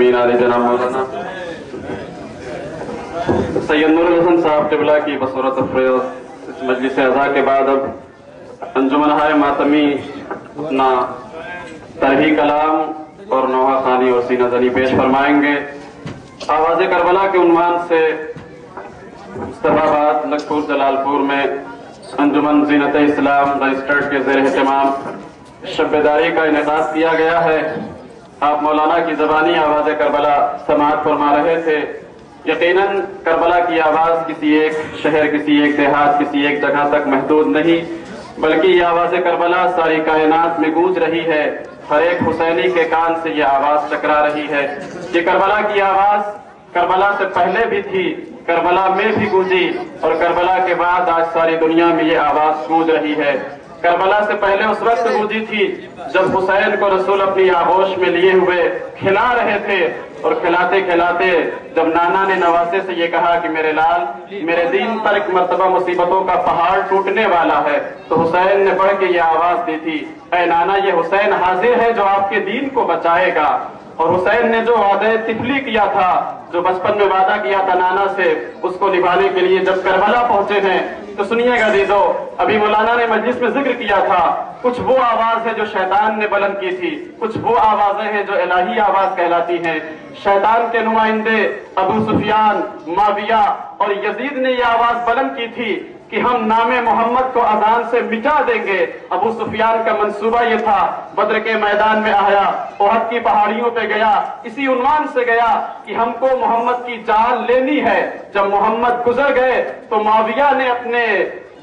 अमीन आली जनाब मौलाना सैयद नूरुल हसन साहब क़िबला की बसूरत अफ़रोज़ इस मजलिस अज़ा के बाद अब अंजुमन हाय मातमी अपना तरही कलाम और नौहा खानी और सीना ज़नी पेश फरमाएंगे। आवाज़े करबला के उन्वान से मुस्तफाबाद लखपुर जलालपुर में अंजुमन ज़ीनत इस्लाम रजिस्टर्ड के ज़ेर एहतमाम शब्बेदारी का इनेकाद किया गया है। आप मौलाना की ज़बानी आवाज़े करबला समाअत फरमा रहे थे। यकीनन करबला की आवाज़ किसी एक शहर, किसी एक देहात, किसी एक जगह तक महदूद नहीं, बल्कि ये आवाज़े करबला सारी कायनात में गूंज रही है। हर एक हुसैनी के कान से ये आवाज़ टकरा रही है। ये करबला की आवाज़ करबला से पहले भी थी, करबला में भी गूंजी और करबला के बाद आज सारी दुनिया में ये आवाज़ गूंज रही है। करबला से पहले उस वक्त गूंजी थी जब हुसैन को रसूल अपनी आगोश में लिए हुए खिला रहे थे और खिलाते खिलाते जब नाना ने नवासे से ये कहा कि मेरे लाल, मेरे दीन पर एक मर्तबा मुसीबतों का पहाड़ टूटने वाला है, तो हुसैन ने बढ़ के ये आवाज दी थी, ऐ नाना, ये हुसैन हाजिर है जो आपके दीन को बचाएगा। और हुसैन ने जो वादे तिफली किया था, जो बचपन में वादा किया था नाना से, उसको निभाने के लिए जब करबला पहुंचे हैं तो सुनिएगा दीदो, अभी मौलाना ने मजलिस में जिक्र किया था, कुछ वो आवाज है जो शैतान ने बुलंद की थी, कुछ वो आवाजें हैं जो इलाही आवाज कहलाती हैं। शैतान के नुमाइंदे अबू सुफियान, माविया और यजीद ने यह आवाज बुलंद की थी कि हम नामे मोहम्मद को अजान से मिटा देंगे। अबू सुफियान का मंसूबा यह था, बद्र के मैदान में आया, ओहद की पहाड़ियों पे गया, इसी उन्वान से गया कि हमको मोहम्मद की जान लेनी है। जब मोहम्मद गुजर गए तो माविया ने अपने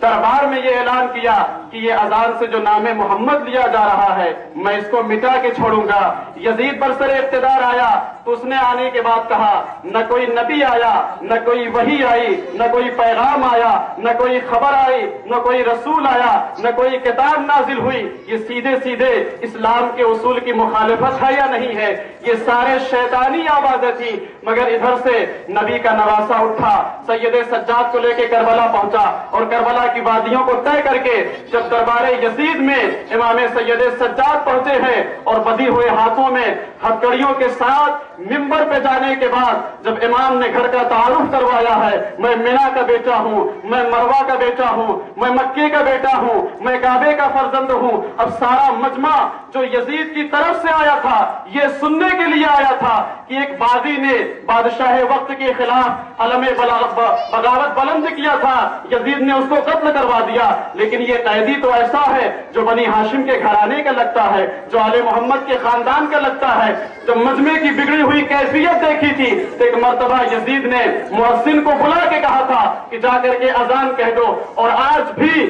दरबार में ये ऐलान किया कि ये अजान से जो नामे मोहम्मद लिया जा रहा है मैं इसको मिटा के छोड़ूंगा। यजीद बरसरे इख्तिदार आया तो उसने आने के बाद कहा, न कोई नबी आया, न कोई वही आई, न कोई पैगाम आया, न कोई खबर आई, न कोई रसूल आया, न कोई किताब नाजिल हुई। ये सीधे सीधे इस्लाम के उसूल की मुखालिफत है या नहीं है? ये सारे शैतानी आवाजें थी। मगर इधर से नबी का नवासा उठा, सैयद सज्जाद को लेकर करबला पहुंचा और करबला की वादियों को तय करके जब दरबारे यजीद में इमाम सैयद सज्जाद पहुंचे हैं और बधी हुए हाथों में हथकड़ियों के साथ मिंबर पे जाने के बाद जब इमाम ने घर का तारुफ करवाया है, मैं मिना का बेटा हूं, मैं मरवा का बेटा हूं, मैं मक्के का बेटा हूं, मैं काबे का फर्जंद हूं। अब सारा मजमा जो यजीद की तरफ से आया था ये सुनने के लिए आया था कि एक बागी ने बादशाह वक्त के खिलाफ अलमे बगावत बुलंद किया था, यजीद ने उसको कत्ल करवा दिया। लेकिन ये कैदी तो ऐसा है जो बनी हाशिम के घराने का लगता है, जो आले मोहम्मद के खानदान का लगता है। जब मजमे की बिगड़ी हुई कैफियत देखी थी तो एक मर्तबा यजीद ने मुअज्जिन को बुला के कहा था कि जाकर के अजान कह दो। और आज भी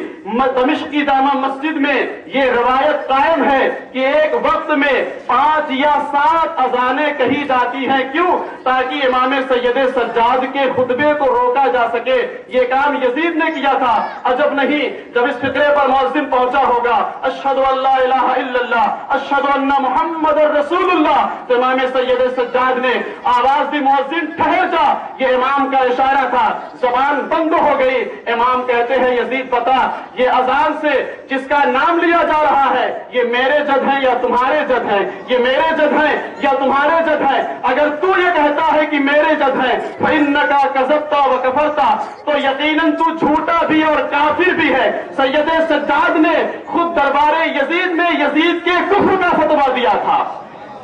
दमिश्क की जामा मस्जिद में ये रवायत कायम है कि एक वक्त में 5 या 7 अजानें कही जाती हैं। क्यों? ताकि इमाम सैयद सज्जाद के खुतबे को रोका जा सके। ये काम यजीद ने किया था। अजब नहीं जब इस फिक्रे पर मुअज्जिन पहुंचा होगा, अशहदु अल्ला इलाहा इल्लल्लाह, अशहदु अन्ना मुहम्मदुर रसूलुल्लाह, तो इमाम सैयद सज्जाद ने आवाज दी, मुअज्जिन ठहर जा। ये इमाम का इशारा था, जबान बंद हो गई। इमाम कहते हैं, यजीद बता, ये अजान से जिसका नाम लिया जा रहा है ये मेरे जद है या तुम्हारे जद है? ये मेरे जद है या तुम्हारे जद है? अगर तू ये कहता है कि मेरे जद है, फइन्नका कज़ब्ता व कफ़रता, तो यकीनन तू झूठा भी और काफिर भी है। सैयद सज्जाद ने खुद दरबारे यजीद में यजीद के कुफ्र का फतवा दिया था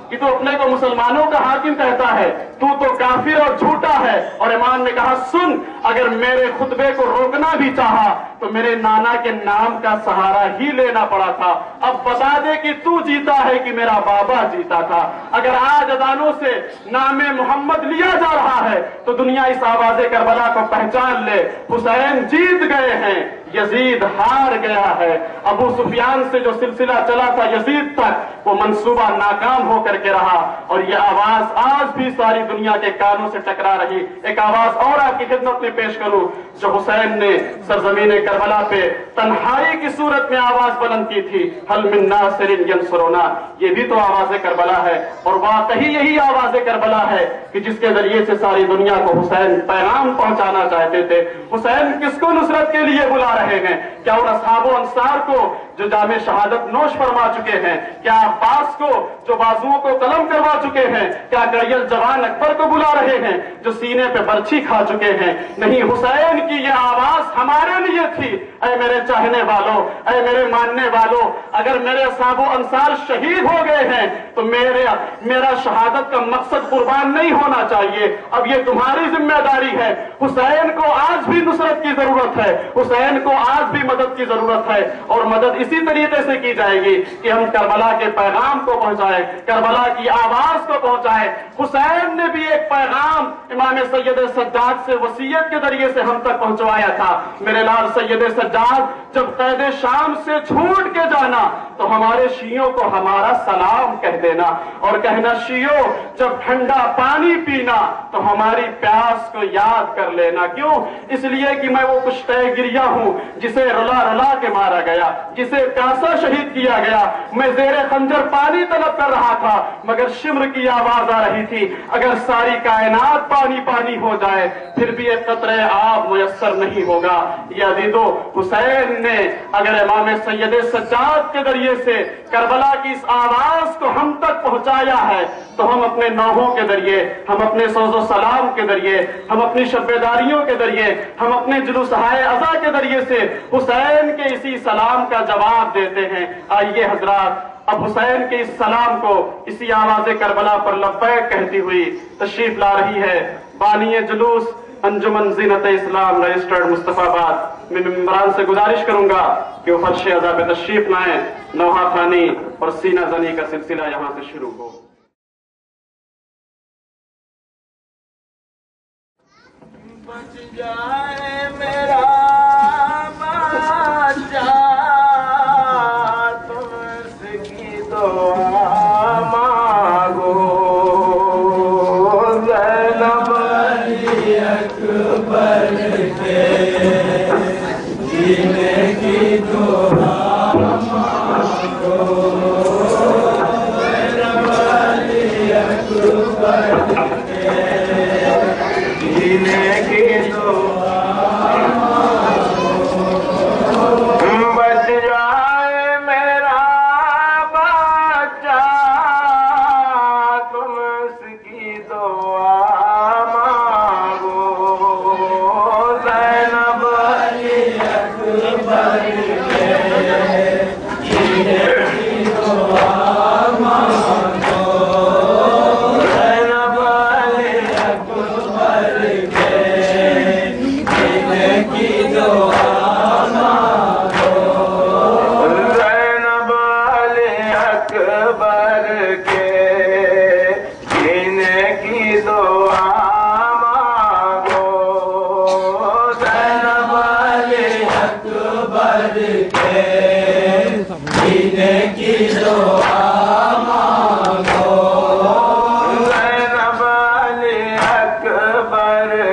कि तू अपने को मुसलमानों का हाकिम कहता है, तू तो काफिर और झूठा है। और इमाम ने कहा, सुन, अगर मेरे खुतबे को रोकना भी चाहा तो मेरे नाना के नाम का सहारा ही लेना पड़ा था। अब बता दे कि तू जीता है कि मेरा बाबा जीता था। अगर आज अजानों से नामे मोहम्मद लिया जा रहा है तो दुनिया इस आवाज़े करबला को पहचान ले, हुसैन जीत गए हैं, यजीद हार गया है। अबू सुफियान से जो सिलसिला चला था यजीद तक, वो मंसूबा नाकाम होकर के रहा। और ये आवाज आज भी सारी दुनिया के कानों से टकरा रही। एक आवाज और आपकी खिदमत में पेश करूं जो हुसैन ने सरजमीन करबला पे तन्हाई की सूरत में आवाज बुलंद की थी, हल मिन नासिरिन यंसुरुना। ये भी तो आवाज़े करबला है और वाकई यही आवाज़े करबला है कि जिसके जरिए से सारी दुनिया को हुसैन पैगाम पहुंचाना चाहते थे। हुसैन किसको नुसरत के लिए बुला रहे हैं? क्या उन असहाबो अंसार को जो जामे शहादत नोश फरमा चुके हैं, क्या अब्बास को जो बाजुओं को कलम करवा चुके हैं, क्या गड़ियल जवान अकबर को बुला रहे हैं जो सीने पे बर्छी खा चुके हैं। नहीं, हुसैन की यह आवाज हमारे लिए थी। ऐ मेरे चाहने वालों, ऐ मेरे मानने वालों, अगर मेरे साबो अंसार शहीद हो गए हैं तो मेरा शहादत का मकसद कुर्बान नहीं होना चाहिए। अब ये तुम्हारी जिम्मेदारी है। हुसैन को आज भी नुसरत की जरूरत है, हुसैन को आज भी मदद की जरूरत है, और मदद इसी तरीके से की जाएगी कि हम करबला के पैगाम को पहुंचाए, करबला की आवाज को पहुंचाए। हुसैन ने भी एक पैगाम इमाम सैयद सज्जाद से वसीयत के जरिए से हम तक पहुंचवाया था। मेरे लाल सैयद सज्जाद जब कैद शाम से छूट के जाना तो हमारे शियों को हमारा सलाम कह देना, और कहना शियों जब ठंडा पानी पीना तो हमारी प्यास को याद कर लेना। क्यों? इसलिए कि मैं वो कुश्ते गिरिया हूं जिसे रुला रुला के मारा गया, जिसे प्यासा शहीद किया गया। मैं जेरे खंजर पानी तलब कर रहा था मगर शिम्र की आवाज आ रही थी। अगर सारी कायनात पानी पानी हो जाए फिर भी एक कतरे आब मुयस्सर नहीं होगा। या दीदो, हुसैन ने अगर इमाम सैयद सज्जाद के जरिए से करबला की इस आवाज को हम तक पहुंचाया है तो हम अपने नौहों के जरिए, हम अपने सोजो सलाम के जरिए, हम अपनी शब्बेदारियों के जरिए, हम अपने जुलूसहाए अज़ा के जरिए से हुसैन के इसी सलाम का जवाब देते हैं। आइए हजरात, अब हुसैन के इस सलाम को इसी आवाज़े करबला पर लब्बैक कहती हुई तशरीफ ला रही है बानिए जुलूस अंजुमन ज़ीनत-ए इस्लाम रजिस्टर्ड मुस्तफाबाद। मैं मेंबरान से गुजारिश करूंगा कि वो फर्श अज़ा पे तशरीफ लाएं, नौहा खानी और सीना जनी का सिलसिला यहां से शुरू हो। बच जाए मेरा बच्चा तुमसे दुआ मांगो, ज़ैनब अकबर के जीने की दुआ मांगो, ज़ैनब अकबर जीने की दुआ बच जाए मेरा बच्चा तुमसे दुआ मांगो, ज़ैनब अकबर के जीने की दुआ मांगो, ज़ैनब अकबर की दुआ मांगो, ज़ैनब अकबर के जीने की दुआ मांगो, ज़ैनब अकबर के जीने की दुआ मांगो, ज़ैनब अकबर के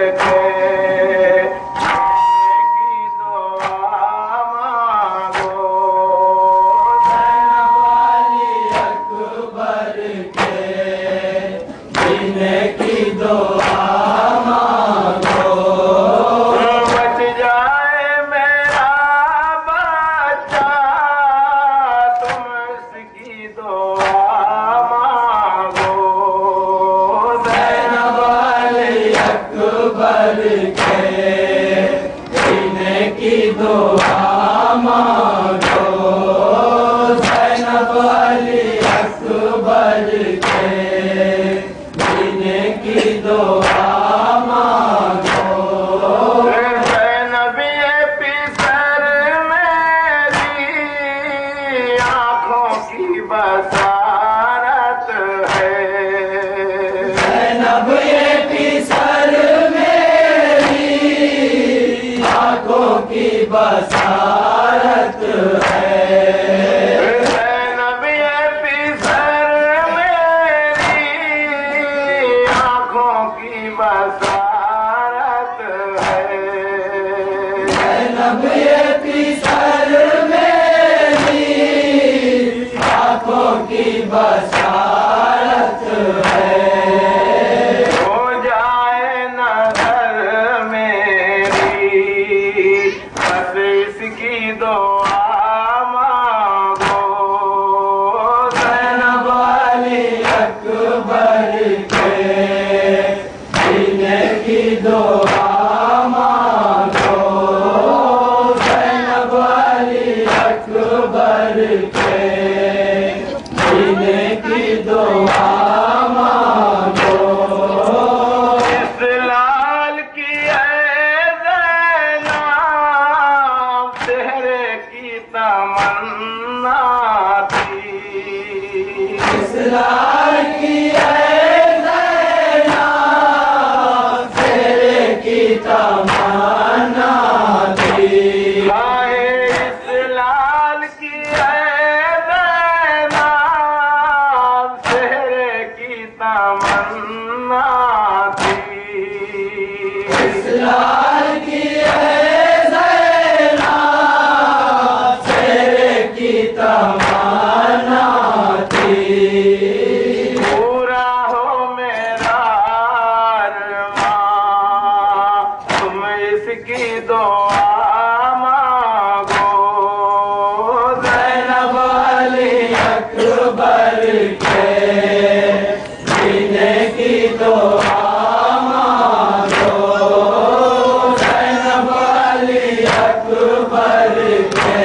बसारत है, ज़ैनब पिसर मेरी आँखों की बसारत है, ज़ैनब पिसर मेरी आँखों की बसारत है। हो जाए नज़र मेरी बस इसकी दुआ मांगो, दुआ मांगो ज़ैनब अली अकबर के सीने की दुआ मांगो। इस लाल की चेहरे की तमन्ना थी। इस लाल की चेहरे की तमन्ना थी। हाय इस लाल की चेहरे की तमन्ना थी। इस लाल की तमन्ना थी। पूरा हो मेरा अरमान तुम इसकी दुआ मांगो ज़ैनब अली अकबर के सीने की दुआ मांगो। ज़ैनब अली अकबर के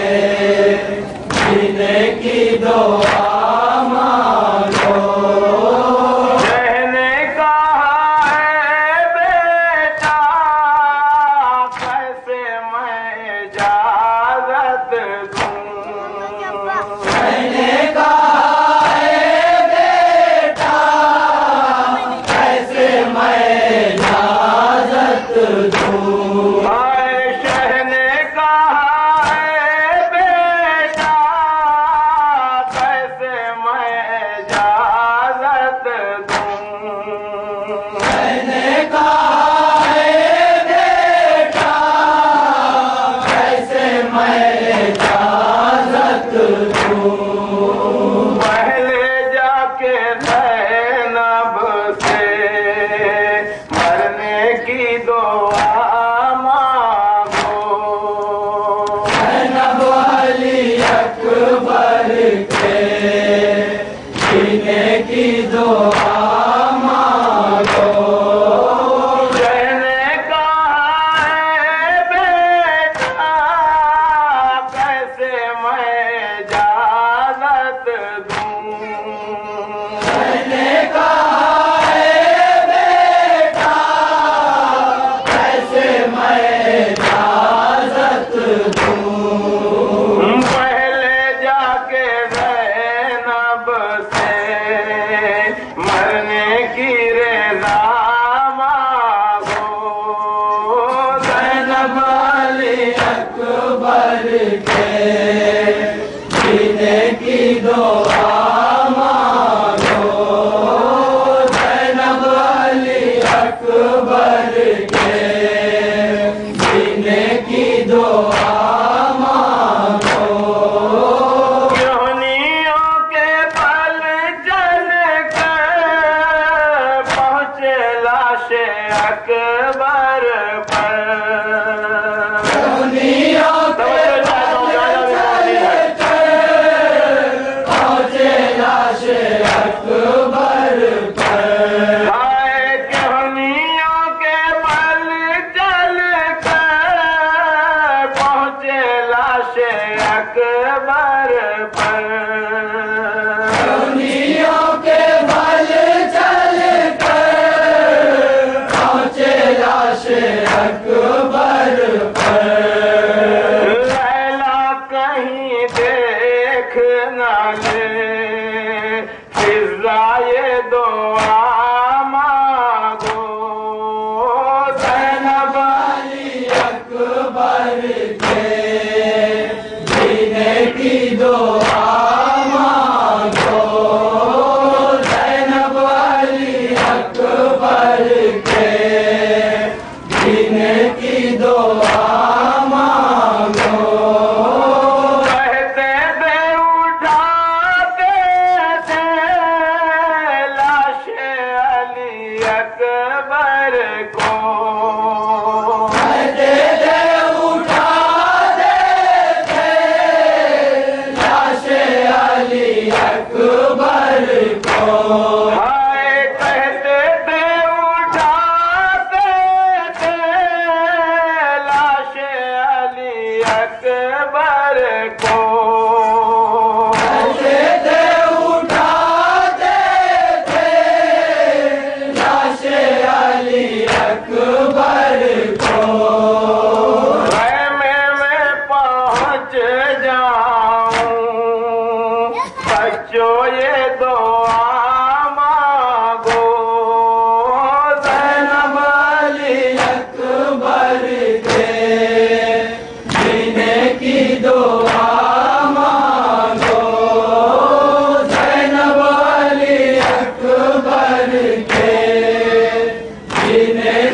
सीने की दुआ मांगो। कहने कहा है बेटा कैसे मैं इजाजत दूं। कहने कहा है बेटा कैसे मैं इजाजत दूं। हाय शह ने कहा कैसे मैं इजाजत दूं। मैंने कहा है बेटा कैसे मैं इजाजत दूं। पहले जाके ज़ैनब से मरने की दुआ मांगो। ज़ैनब अली अकबर के सीने की दुआ मांगो। कहने कहा है बेटा कैसे मैं इजाजत दूं। कहने कहा है बेटा कैसे मैं इजाजत दूं। पहले जाके ज़ैनब से मरने की रज़ा मांगो। ज़ैनब अली अकबर के सीने की दुआ मांगो। ज़ैनब अली अकबर के सीने की दुआ मांगो। योनियों के पल जल कर पहुँचे लाशे अकबर पर। योनियों के पल जल कर पहुँचे लाशे अकबर पर। हाय योनियों के पल जल कर पहुँचे लाशे अकबर पर। योनियों के पल जल कर पहुँचे लाशे अकबर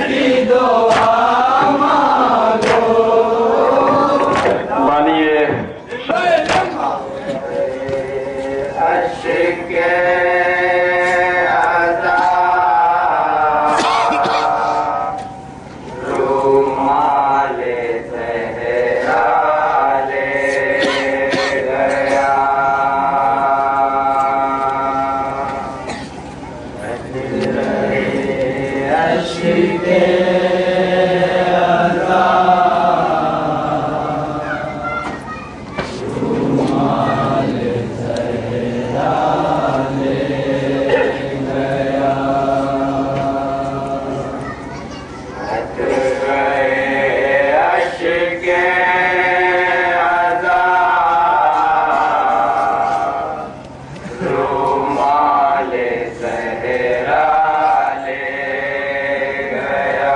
की दुआ मांगो। मानिए अश्के अज़ा रुमाले सहरा ले गया। अश्के अज़ा रुमाले सहरा ले गया। हट गए अश्के अज़ा रुमाले सहरा ले गया।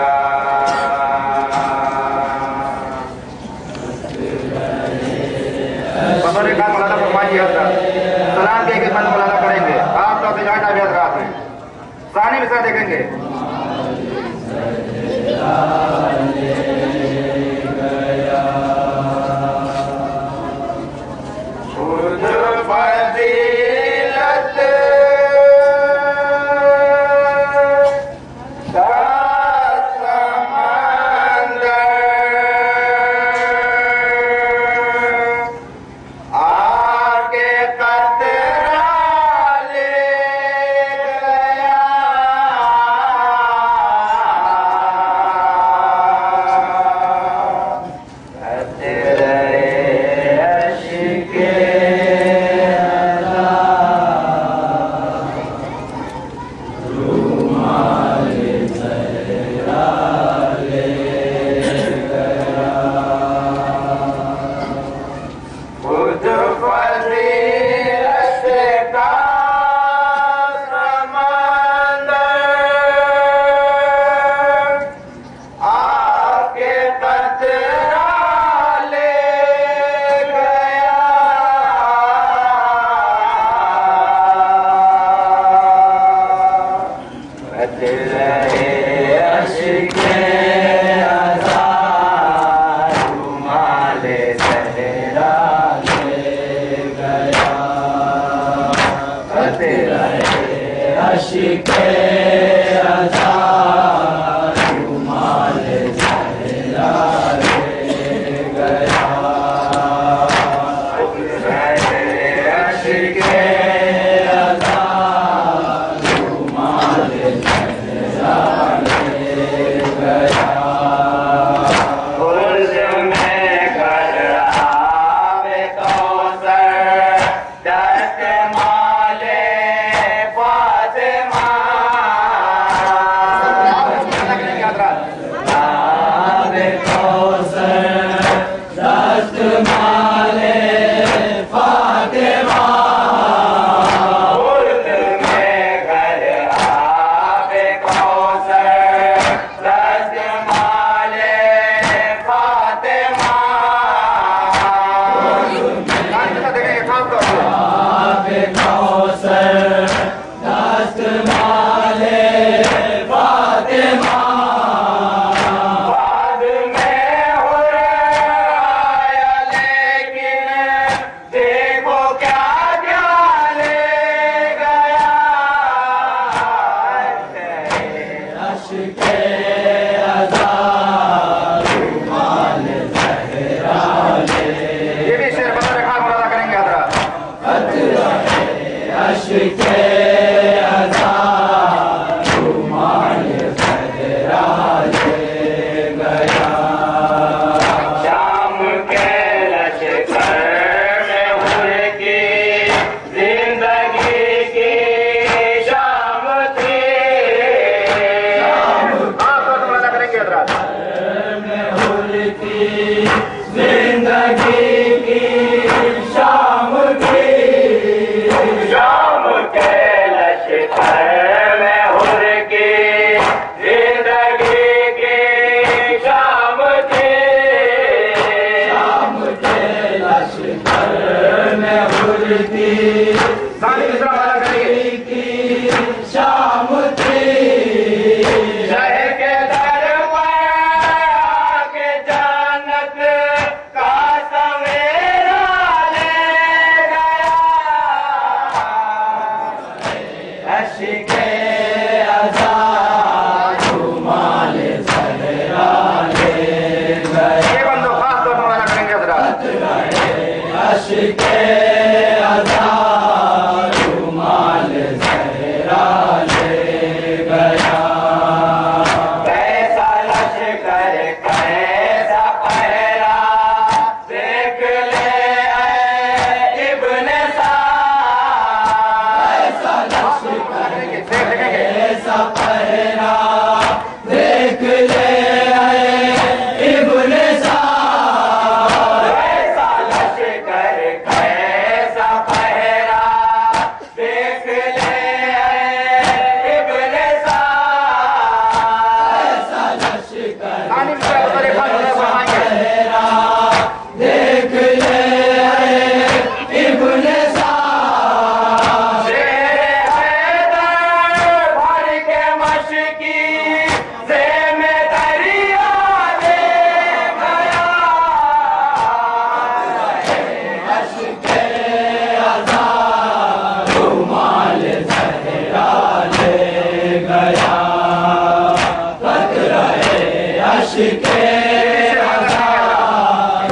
अश्के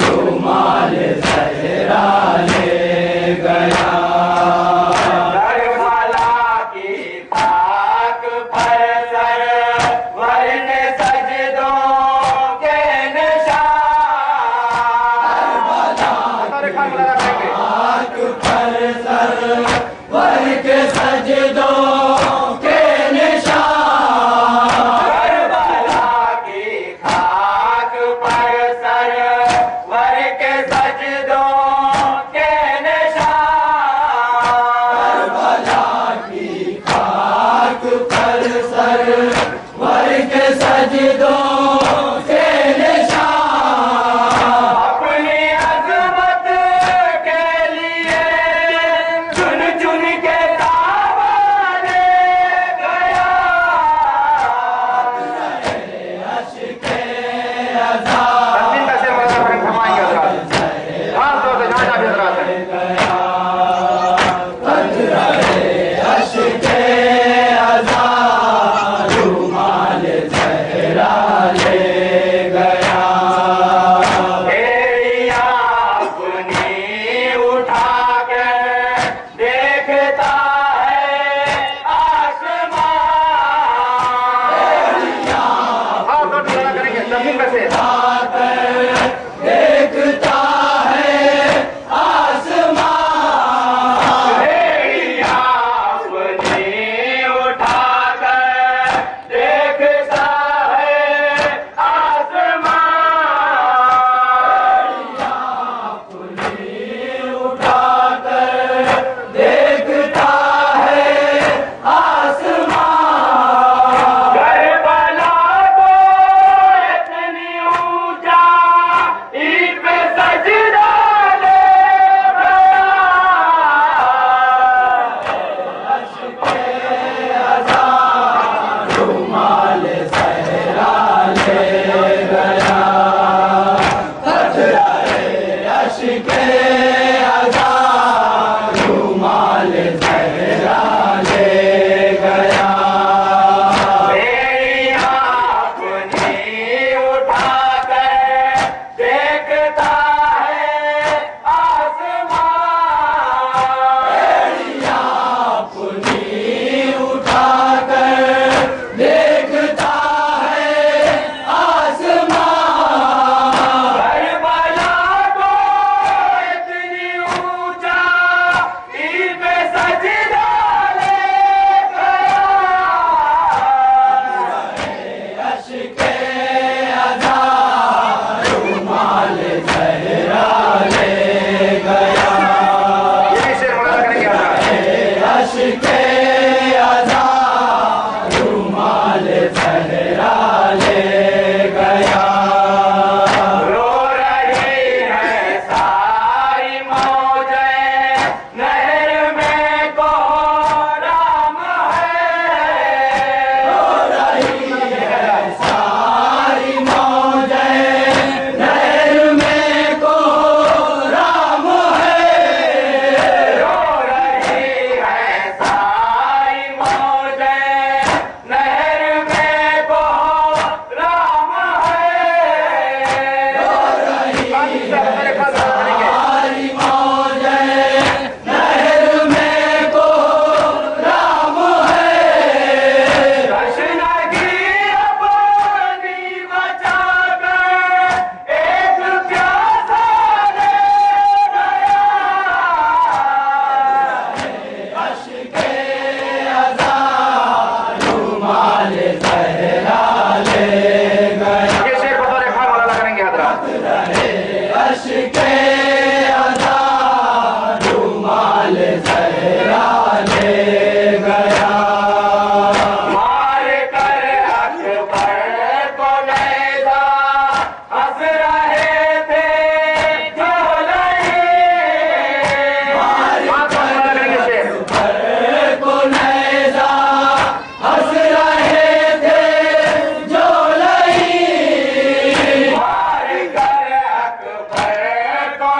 रुमाल ज़हरा ले गया। करबला की खाक पर सरवर ने सजदों के निशान। खाक पर सरवर के सजदों के निशान। करबला की खाक पर सरवर के सजदों के निशान। करबला की खाक पर सरवर के सजदों के निशान। अपनी अज़मत के लिए चुन चुन के ताबा ले गया। अश्के अज़ा अश्के अज़ा रुमाल ज़हरा ले गया। एड़ियाँ अपनी उठा के देखता है आसमां। एड़ियाँ देखता है आसमां। एड़ियाँ अपनी उठा कर देखता है आसमां। अपनी उठा कर देखता है आसमां। करबला को इतनी ऊंचा ईद पे सजदा ले गया। अश्के अज़ा रुमाल ज़हरा ले गया। अश्के अज़ा रुमाल ज़हरा ले गया। एड़ियाँ अपनी उठा कर देखता है आसमां। एड़ियाँ अपनी उठा कर देखता है आसमां। करबला को इतनी ऊंचा ईद पे सजदा ले गया। अश्के अज़ा रुमाल ज़हरा ले गया। अश्के अज़ा रुमाल ज़हरा ले गया। रो रही है सारी मौजें नहर में कोहराम है। रो रही है सारी मौजें नहर में कोहराम है। रो रही है सारी मौजें नहर में कोहराम है। रो रही है सारी मौजें नहर में कोहराम है। तशनगी अपनी बचा कर एक प्यासा ले गया। अश्के अज़ा रुमाल ज़हरा ले गया। अश्के अज़ा रुमाल ज़हरा ले गया। मार कर अकबर को नेज़ा हंस रहे थे झोलई। मार कर अकबर को नेज़ा हंस रहे थे झोलई। मार कर अकबर को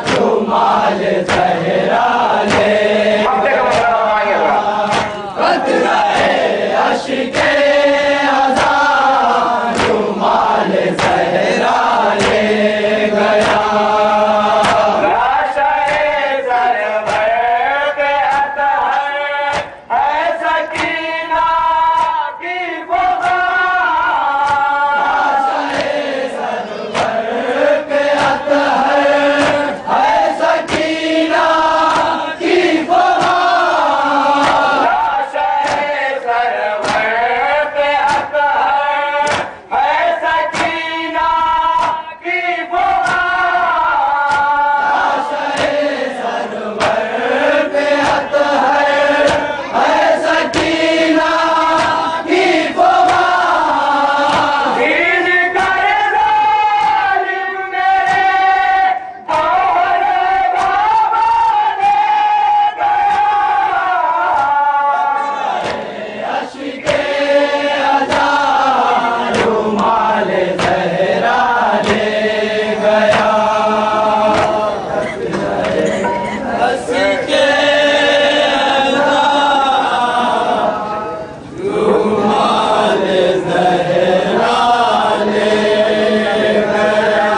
रुमाल ज़हरा ले कतराए अश्के अज़ा रुमाल ज़हरा ले गया। लाशाए ज़रवर पे अतहर है सकीना की बुग़ार। लाशाए ज़रवर पे अतहर है सकीना की बुग़ार। लाशाए ज़रवर पे अतहर है सकीना की बुग़ार। लाशाए ज़रवर पे अतहर है सकीना की बुग़ार। दीन कर ज़ालिम मेरे और बाबा ले गया। अश्के अज़ा रुमाल ज़हरा ले गया। अश्के अज़ा रुमाल ज़हरा ले गया।